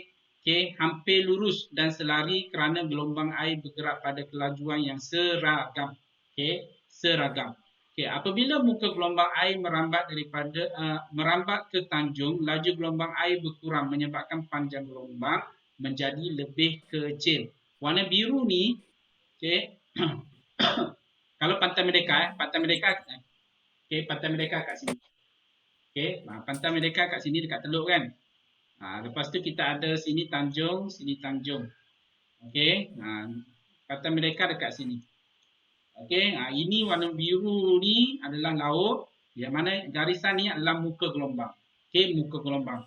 hampir lurus dan selari kerana gelombang air bergerak pada kelajuan yang seragam. Seragam. Apabila muka gelombang air merambat ke tanjung, laju gelombang air berkurang menyebabkan panjang gelombang menjadi lebih kecil. Warna biru ni, kalau Pantai Merdeka, Pantai Merdeka kat sini. Pantai Merdeka kat sini dekat teluk kan. Lepas tu kita ada sini tanjung, sini tanjung. Pantai Merdeka dekat sini. Ini warna biru ni adalah laut, yang mana garisan ni adalah muka gelombang. Muka gelombang.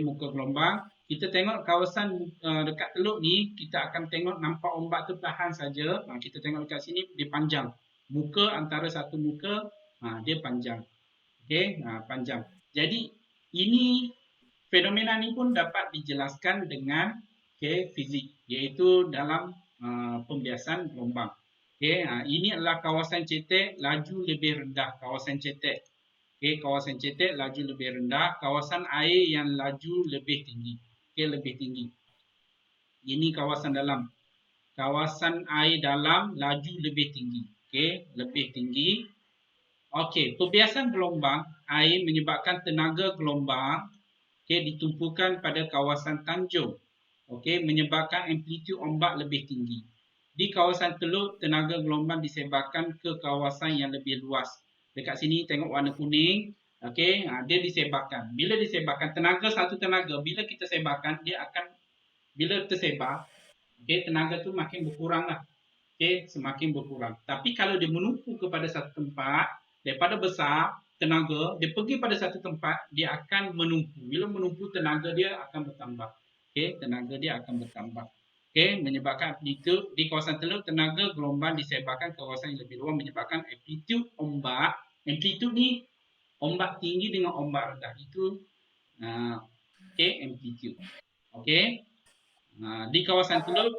Muka gelombang. Kita tengok kawasan dekat teluk ni, kita akan tengok nampak ombak tu perlahan saja. Kita tengok dekat sini dia panjang. Muka antara satu muka dia panjang. Panjang. Jadi ini fenomena ni pun dapat dijelaskan dengan fizik, iaitu dalam pembiasan gelombang. Ini adalah kawasan cetek laju lebih rendah. Kawasan cetek. Kawasan cetek laju lebih rendah. Kawasan air yang laju lebih tinggi. Lebih tinggi. Ini kawasan dalam. Kawasan air dalam laju lebih tinggi. Lebih tinggi. Pembiasan gelombang air menyebabkan tenaga gelombang ditumpukan pada kawasan tanjung. Menyebabkan amplitude ombak lebih tinggi. Di kawasan teluk, tenaga gelombang disebarkan ke kawasan yang lebih luas. Dekat sini tengok warna kuning. Dia disebarkan. Bila disebarkan, satu tenaga, bila kita sebarkan, dia akan, bila tersebar, tenaga tu makin berkurang lah. Semakin berkurang. Tapi kalau dia menumpu kepada satu tempat, daripada besar tenaga, dia pergi pada satu tempat, dia akan menumpu. Bila menumpu, tenaga dia akan bertambah. Tenaga dia akan bertambah. Menyebabkan amplitude di kawasan teluk, tenaga gelombang disebarkan ke kawasan yang lebih luas, menyebabkan amplitude ombak. Amplitude ni ombak tinggi dengan ombak rendah. Itu amplitude. Di kawasan teluk,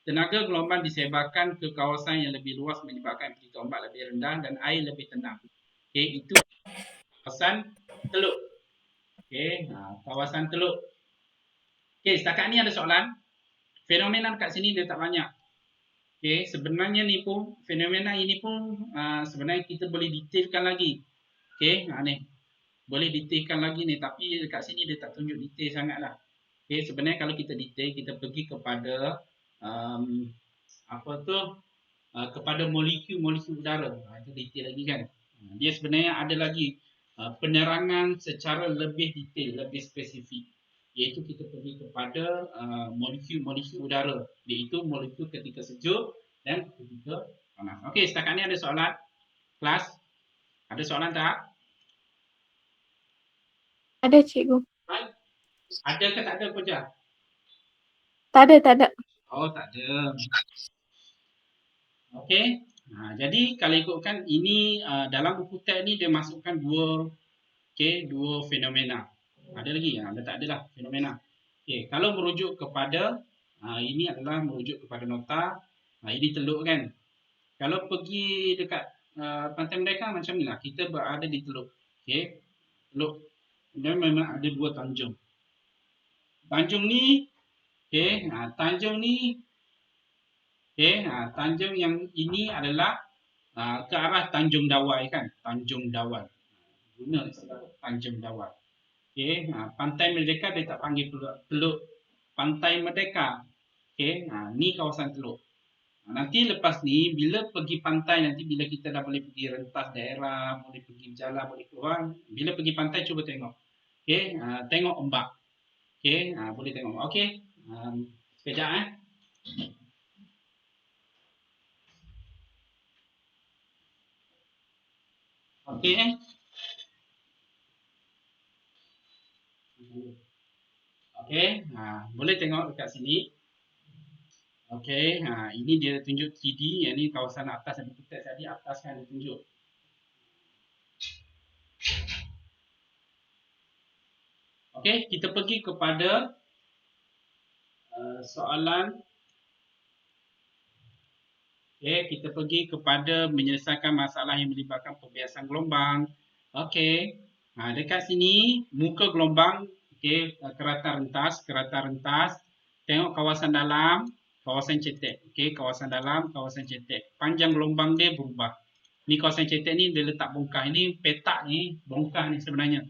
tenaga gelombang disebarkan ke kawasan yang lebih luas, menyebabkan amplitude ombak lebih rendah dan air lebih tenang. Itu kawasan teluk. Kawasan teluk. Setakat ni ada soalan. Fenomena kat sini dia tak banyak. Sebenarnya ni pun fenomena ini pun sebenarnya kita boleh detailkan lagi. Ni boleh detailkan lagi ni, tapi dekat sini dia tak tunjuk detail sangatlah. Sebenarnya kalau kita detail, kita pergi kepada kepada molekul-molekul udara. Itu detail lagi kan. Dia sebenarnya ada lagi penerangan secara lebih detail, lebih spesifik. Iaitu kita pergi kepada molekul-molekul udara. Iaitu molekul ketika sejuk dan ketika panas. Okey, setakat ni ada soalan? Kelas? Ada soalan tak? Ada cikgu. Ada ke tak ada Koja? Tak ada. Oh, tak ada. Okey. Jadi kalau ikutkan ini dalam buku teks ni dia masukkan dua fenomena. Ada lagi? Ada tak adalah fenomena. Okey, kalau merujuk kepada ini adalah merujuk kepada nota. Ini teluk kan. Kalau pergi dekat Pantai Merdeka macam ni lah. Kita berada di teluk. Okey. Teluk dan memang ada dua tanjung. Tanjung ni tanjung ni tanjung yang ini adalah ke arah Tanjung Dawai kan, Tanjung Dawai. Guna istilah Tanjung Dawai. Pantai Merdeka dia tak panggil teluk Pantai Merdeka. Ni kawasan teluk. Nanti lepas ni bila pergi pantai nanti bila kita dah boleh pergi rentas daerah, boleh pergi jalan, boleh keluar. Bila pergi pantai cuba tengok. Tengok ombak. Boleh tengok. Okey. Sekejap Okey Okey, boleh tengok dekat sini. Okey, ini dia tunjuk 3D, yang ni kawasan atas yang kita tadi atas kan dia tunjuk. Okey, kita pergi kepada soalan. Okey, kita pergi kepada menyelesaikan masalah yang melibatkan pembiasan gelombang. Okey, dekat sini muka gelombang, okey, kerata rentas. Tengok kawasan dalam, kawasan cetek. Okey, kawasan dalam, kawasan cetek. Panjang gelombang dia berubah. Ni kawasan cetek ni dia letak bongkah. Ini petak ni, bongkah ni sebenarnya.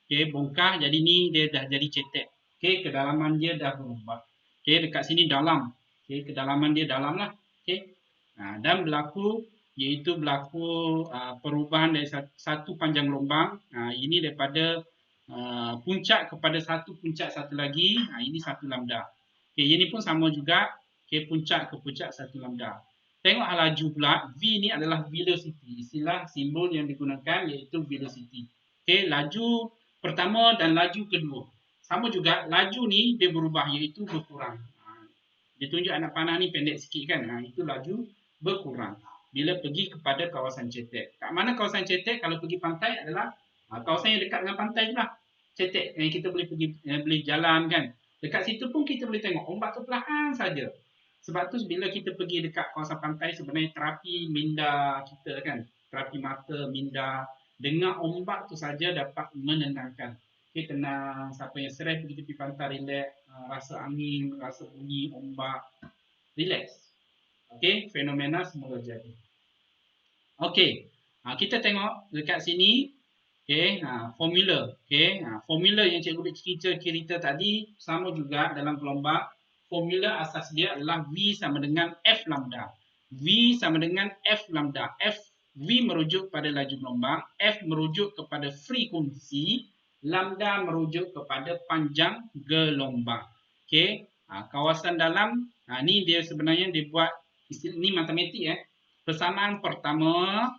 Okey, bongkah jadi ni dia dah jadi cetek. Okey, kedalaman dia dah berubah. Okey, dekat sini dalam. Okey, kedalaman dia dalam lah. Okey. Dan berlaku perubahan dari satu panjang gelombang. Ini daripada puncak kepada satu puncak satu lagi. Ini satu lambda. Okey, ini pun sama juga. Okey, puncak ke puncak satu lambda. Tengok laju pula. V ni adalah velocity. Istilah simbol yang digunakan iaitu velocity. Okey, laju pertama dan laju kedua. Sama juga, laju ni dia berubah iaitu berkurang. Dia tunjuk anak panah ni pendek sikit kan. Itu laju berkurang bila pergi kepada kawasan cetek. Kat mana kawasan cetek? Kalau pergi pantai adalah kawasan yang dekat dengan pantai je lah. Cetek yang kita boleh pergi, boleh jalan kan. Dekat situ pun kita boleh tengok ombak tu perlahan saja. Sebab tu bila kita pergi dekat kawasan pantai sebenarnya terapi minda kita kan. Terapi mata, minda. Dengar ombak tu saja dapat menenangkan. Okay, tenang. Siapa yang stres pergi tepi pantai, relax. Rasa angin, rasa bunyi ombak. Relax. Okey, fenomena semula jadi. Okey, kita tengok dekat sini. Okey, formula. Okey, formula yang cikgu cerita tadi sama juga dalam gelombang. Formula asas dia adalah V sama dengan F lambda. V sama dengan F lambda. V merujuk pada laju gelombang, F merujuk kepada frekuensi, lambda merujuk kepada panjang gelombang. Okey, kawasan dalam, ni dia sebenarnya dibuat, ini matematik Persamaan pertama,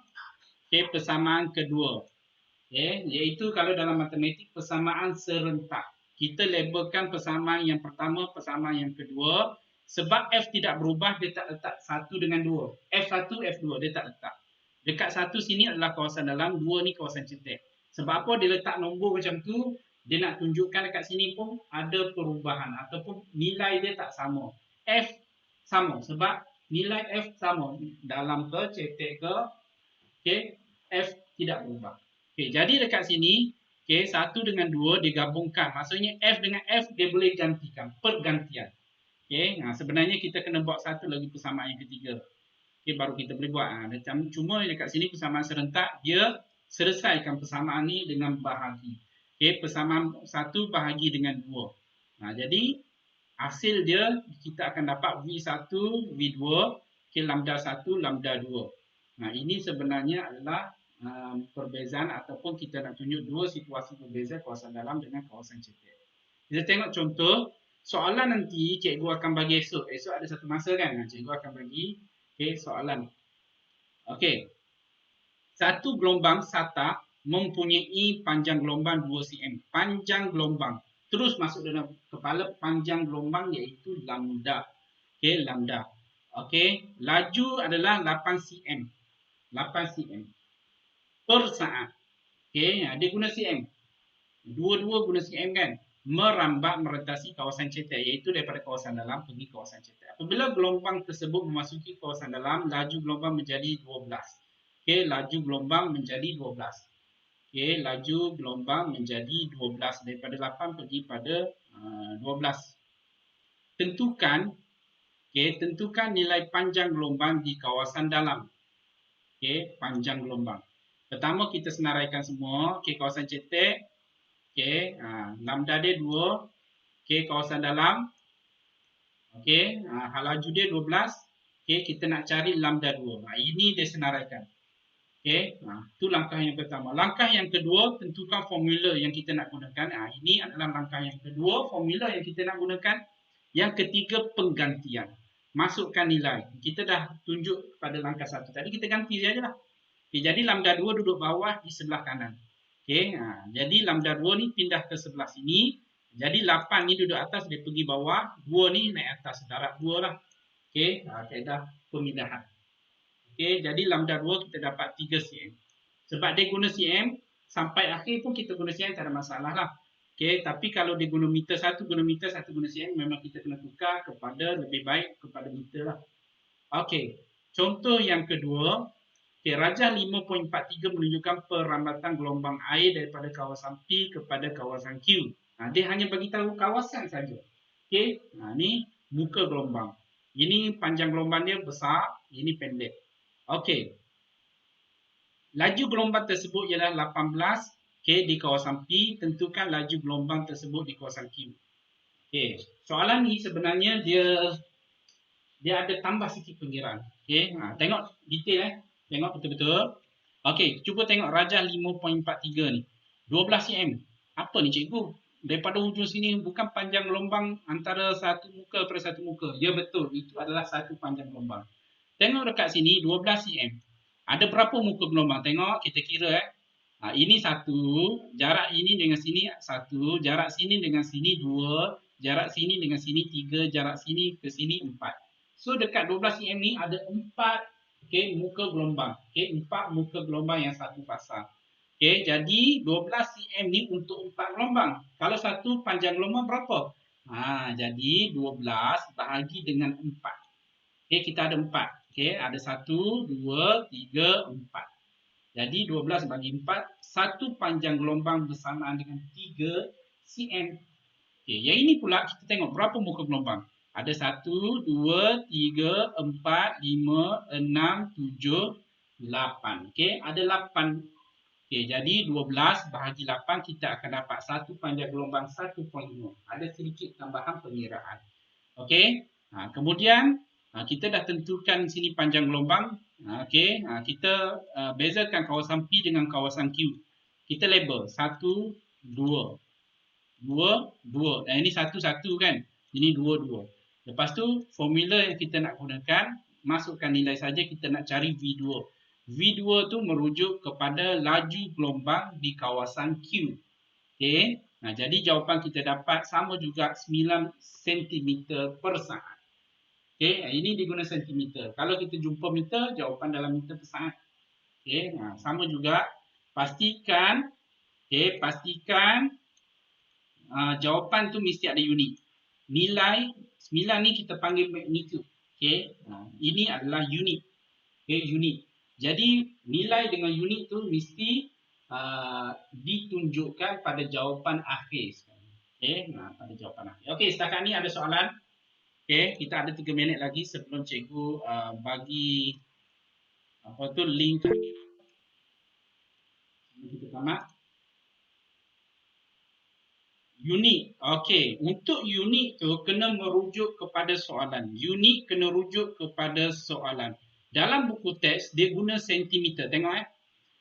persamaan kedua. Iaitu kalau dalam matematik persamaan serentak. Kita labelkan persamaan yang pertama, persamaan yang kedua. Sebab F tidak berubah, dia tak letak 1 dengan 2. F1, F2, dia tak letak. Dekat 1 sini adalah kawasan dalam, 2 ni kawasan cetek. Sebab apa dia letak nombor macam tu? Dia nak tunjukkan dekat sini pun ada perubahan ataupun nilai dia tak sama. F sama sebab nilai F sama dalam ke cetek ke. Okey, F tidak berubah. Okey, jadi dekat sini, okey, 1 dengan 2 digabungkan. Maksudnya F dengan F dia boleh gantikan, pergantian. Okey, sebenarnya kita kena buat satu lagi persamaan yang ketiga. Okey, baru kita boleh buat. Cuma dekat sini persamaan serentak, dia selesaikan persamaan ni dengan bahagi. Okey, persamaan 1 bahagi dengan 2. Jadi hasil dia kita akan dapat V1, V2. Okay, lambda 1, lambda 2. Nah, ini sebenarnya adalah perbezaan ataupun kita nak tunjuk dua situasi berbeza kawasan dalam dengan kawasan cetek. Kita tengok contoh, soalan nanti cikgu akan bagi esok. Esok ada satu masa kan, cikgu akan bagi soalan. Okey. Satu gelombang SATA mempunyai panjang gelombang 2 cm. Panjang gelombang. Terus masuk dalam kepala panjang gelombang iaitu lambda. Okey, lambda. Okey, laju adalah 8 cm. 8 cm per saat. Okey, dia guna cm. Dua-dua guna cm kan. Merambat merentasi kawasan cetek, iaitu daripada kawasan dalam pergi kawasan cetek. Apabila gelombang tersebut memasuki kawasan dalam, laju gelombang menjadi 12. Okey, laju gelombang menjadi 12. Okey, laju gelombang menjadi 12 daripada 8 pergi pada 12. Tentukan tentukan nilai panjang gelombang di kawasan dalam. Okey, panjang gelombang. Pertama kita senaraikan semua. Okey, kawasan cetek. Okey, lambda dia 2. Okey, kawasan dalam. Okey, hal laju dia 12. Okey, kita nak cari lambda 2. Ini dia senaraikan. Okey, itu langkah yang pertama. Langkah yang kedua, tentukan formula yang kita nak gunakan. Ini adalah langkah yang kedua, formula yang kita nak gunakan. Yang ketiga, penggantian. Masukkan nilai. Kita dah tunjuk pada langkah 1. Tadi kita ganti sajalah. Okay, jadi lambda 2 duduk bawah di sebelah kanan. Okay, jadi lambda 2 ni pindah ke sebelah sini. Jadi 8 ni duduk atas, dia pergi bawah. 2 ni naik atas, darab 2 lah. Okay, kaedah pemindahan. Okay, jadi lambda 2 kita dapat 3 cm. Sebab dia guna cm, sampai akhir pun kita guna cm, tak ada masalah lah. Okay, tapi kalau dia guna meter, satu guna cm, memang kita kena tukar kepada lebih baik kepada meter lah. Okay, contoh yang kedua. Okay, rajah 5.43 menunjukkan perambatan gelombang air daripada kawasan P kepada kawasan Q. Dia hanya bagi tahu kawasan saja. Okay, ni muka gelombang. Ini panjang gelombang dia besar, ini pendek. Okey. Laju gelombang tersebut ialah 18 di kawasan P. Tentukan laju gelombang tersebut di kawasan Q. Okey. Soalan ni sebenarnya dia ada tambah sikit pengiraan. Okey. Tengok detail Tengok betul-betul. Okey, cuba tengok rajah 5.43 ni. 12 cm. Apa ni cikgu? Daripada hujung sini bukan panjang gelombang antara satu muka pada satu muka. Ya betul, itu adalah satu panjang gelombang. Tengok dekat sini 12 cm. Ada berapa muka gelombang? Tengok, kita kira ini 1, jarak ini dengan sini 1, jarak sini dengan sini 2, jarak sini dengan sini 3, jarak sini ke sini 4. So dekat 12 cm ni ada 4 muka gelombang. 4 muka gelombang yang satu pasang. Jadi 12 cm ni untuk 4 gelombang. Kalau satu panjang gelombang berapa? Jadi 12 bahagi dengan 4. Kita ada 4. Ada 1, 2, 3, 4. Jadi 12 bagi 4, satu panjang gelombang bersamaan dengan 3 cm. Yang ini pula kita tengok berapa muka gelombang. Ada 1, 2, 3, 4, 5, 6, 7, 8. Ada 8. Jadi 12 bahagi 8 kita akan dapat satu panjang gelombang 1.5. Ada sedikit tambahan pengiraan. Kemudian kita dah tentukan sini panjang gelombang. Kita bezakan kawasan P dengan kawasan Q. Kita label 1, 2. 2, 2. Ini 1, 1 kan. Ini 2, 2. Lepas tu formula yang kita nak gunakan, masukkan nilai saja, kita nak cari V2. V2 tu merujuk kepada laju gelombang di kawasan Q. Jadi jawapan kita dapat sama juga 9 cm per saat. Ini diguna sentimeter. Kalau kita jumpa meter, jawapan dalam meter per saat. Sama juga. Pastikan jawapan tu mesti ada unit. Nilai 9 ni kita panggil magnitude. Ini adalah unit. Unit. Jadi nilai dengan unit tu mesti ditunjukkan pada jawapan akhir. Pada jawapan akhir. Setakat ni ada soalan. Kita ada 3 minit lagi sebelum cikgu bagi link kita tamat. Unik. Okey, untuk unik tu kena merujuk kepada soalan. Unik kena rujuk kepada soalan. Dalam buku teks dia guna sentimeter. Tengok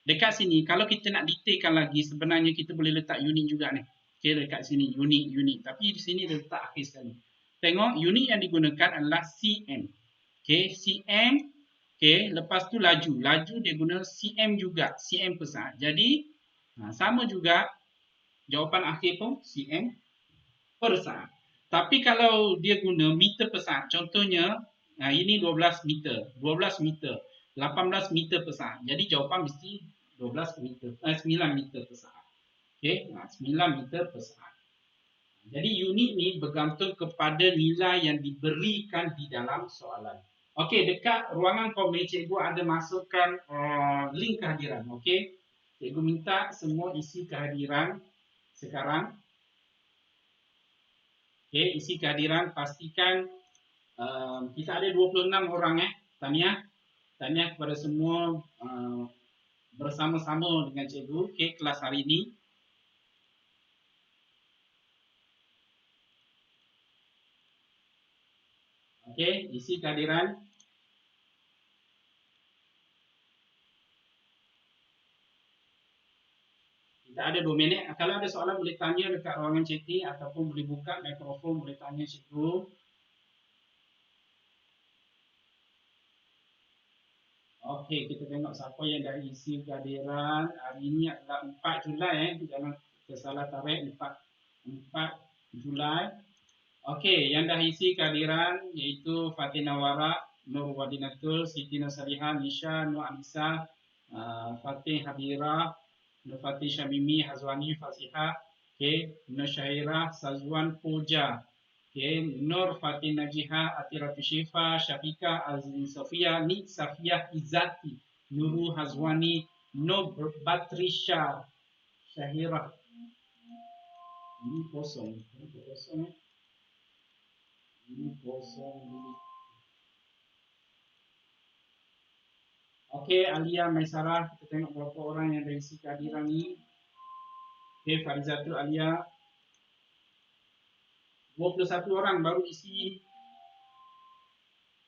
dekat sini kalau kita nak detailkan lagi sebenarnya kita boleh letak unit juga ni. Okey, dekat sini unit. Tapi di sini dia letak akhir sekali. Tengok unit yang digunakan adalah cm. Okey, cm. Okey, lepas tu laju. Laju dia guna cm juga, cm besar. Jadi sama juga jawapan akhir pun cm per saat. Tapi kalau dia guna meter per saat, contohnya ini 12 meter, 12 meter, 18 meter per saat. Jadi jawapan mesti 12 meter, 9 meter per saat. Okey, 9 meter per saat. Jadi unit ni bergantung kepada nilai yang diberikan di dalam soalan. Okey, dekat ruangan komen cikgu ada masukkan link kehadiran. Okey, cikgu minta semua isi kehadiran sekarang. Okey, isi kehadiran pastikan kita ada 26 orang Tahniah. Tahniah kepada semua bersama-sama dengan cikgu kelas hari ini. Okey, isi kehadiran. Kita ada 2 minit. Kalau ada soalan boleh tanya dekat ruangan chatting ataupun boleh buka mikrofon, boleh tanya cikgu. Okey, kita tengok siapa yang dah isi kehadiran. Hari ini adalah 4 Julai jangan tersalah tarikh 4 Julai. Okey, yang dah isi kehadiran iaitu Fatina Wara, Nur Wadinatul, Siti Nasariha, Nisha, Nur Anissa, Fatih Habira, Nur Fatih Syamimi, Hazwani, Fasiha, Nur Syahira, Sazwan Puja, Nur Fatih Najiha, Atiratu Syifa, Syafika, Azrin Sofia, Nik Safiyah Izzati, Nuru Hazwani, Nur Batrisha, Syahira. Ini kosong. Okey, Alia Maisarah, kita tengok berapa orang yang ada isi kehadiran ni. Okey, Farizatul Alia. 21 orang baru isi.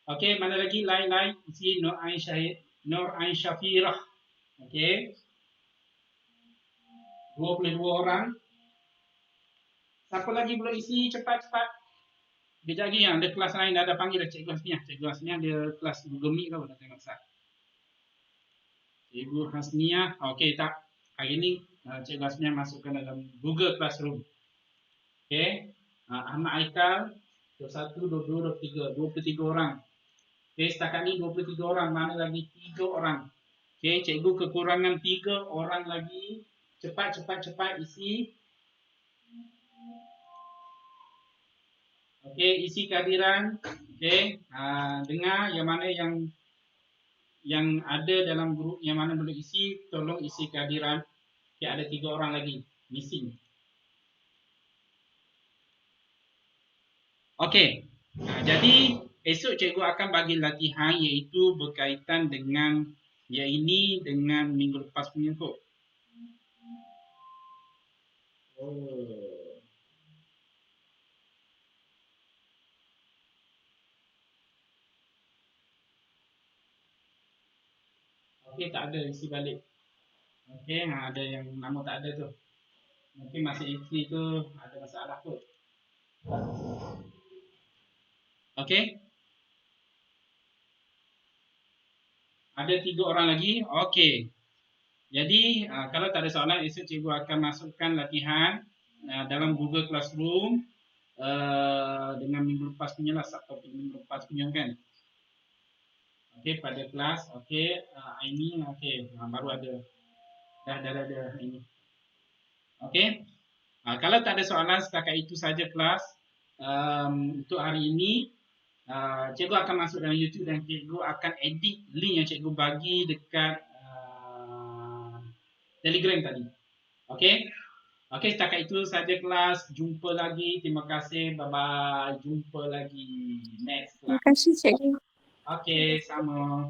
Okey, mana lagi lain-lain isi Nur Ain Syafirah. Okey. 22 orang. Siapa lagi belum isi? Cepat-cepat. Kejap lagi yang ada kelas lain dah ada panggil dah Cikgu Hasniah. Cikgu Hasniah dia kelas Google Meet kau dah tengok sat. Cikgu Hasniah, okey tak. Hari ni Cikgu Hasniah masukkan dalam Google Classroom. Okey. Ahmad Aikal 21, 22, 23, 23 orang. Okey, setakat ni 23 orang, mana lagi 3 orang. Okey, cikgu kekurangan 3 orang lagi. Cepat isi. Okey, isi kehadiran. Okey, dengar yang mana yang ada dalam grup yang mana boleh isi, tolong isi kehadiran. Okey, ada 3 orang lagi missing. Okey. Jadi esok cikgu akan bagi latihan iaitu berkaitan dengan yang ini dengan minggu lepas punya kot. Okey, tak ada isi balik. Okey, ada yang nama tak ada tu. Mungkin masih isi tu ada masalah kot. Okey. Ada 3 orang lagi. Okey. Jadi, kalau tak ada soalan, esok cikgu akan masukkan latihan dalam Google Classroom dengan minggu lepas punya lah, subtopik minggu lepas punya kan. Okey, pada kelas. Okey, ini okey, baru ada. Dah ada ini. Okey. Kalau tak ada soalan setakat itu saja kelas untuk hari ini. Cikgu akan masuk dalam YouTube dan cikgu akan edit link yang cikgu bagi dekat Telegram tadi. Okey. Okey, setakat itu saja kelas. Jumpa lagi. Terima kasih. Bye-bye. Jumpa lagi next kelas. Terima kasih, cikgu. Okey, sama.